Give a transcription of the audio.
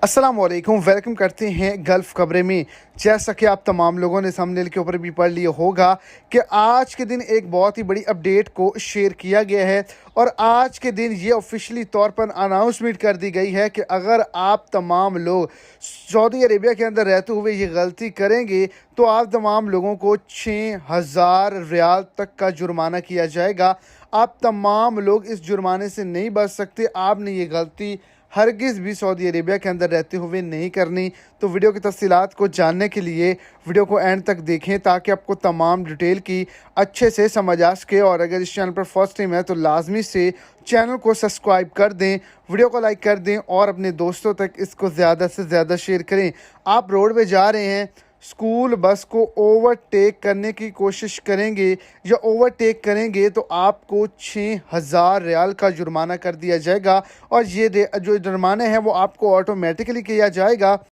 अस्सलाम वालेकुम, वेलकम करते हैं गल्फ़ खबरें में। जैसा कि आप तमाम लोगों ने थंबनेल के ऊपर भी पढ़ लिया होगा कि आज के दिन एक बहुत ही बड़ी अपडेट को शेयर किया गया है और आज के दिन ये ऑफिशियली तौर पर अनाउंसमेंट कर दी गई है कि अगर आप तमाम लोग सऊदी अरेबिया के अंदर रहते हुए ये गलती करेंगे तो आप तमाम लोगों को 6000 रियाल तक का जुर्माना किया जाएगा। आप तमाम लोग इस जुर्माने से नहीं बच सकते। आपने ये गलती हरगिज़ भी सऊदी अरेबिया के अंदर रहते हुए नहीं करनी। तो वीडियो की तफसीलात को जानने के लिए वीडियो को एंड तक देखें ताकि आपको तमाम डिटेल की अच्छे से समझ आ सके। और अगर इस चैनल पर फर्स्ट टाइम है तो लाजमी से चैनल को सब्सक्राइब कर दें, वीडियो को लाइक कर दें और अपने दोस्तों तक इसको ज़्यादा से ज़्यादा शेयर करें। आप रोड पे जा रहे हैं, स्कूल बस को ओवरटेक करने की कोशिश करेंगे या ओवरटेक करेंगे तो आपको 6000 रियाल का जुर्माना कर दिया जाएगा और ये जो जुर्माना है वो आपको ऑटोमेटिकली किया जाएगा।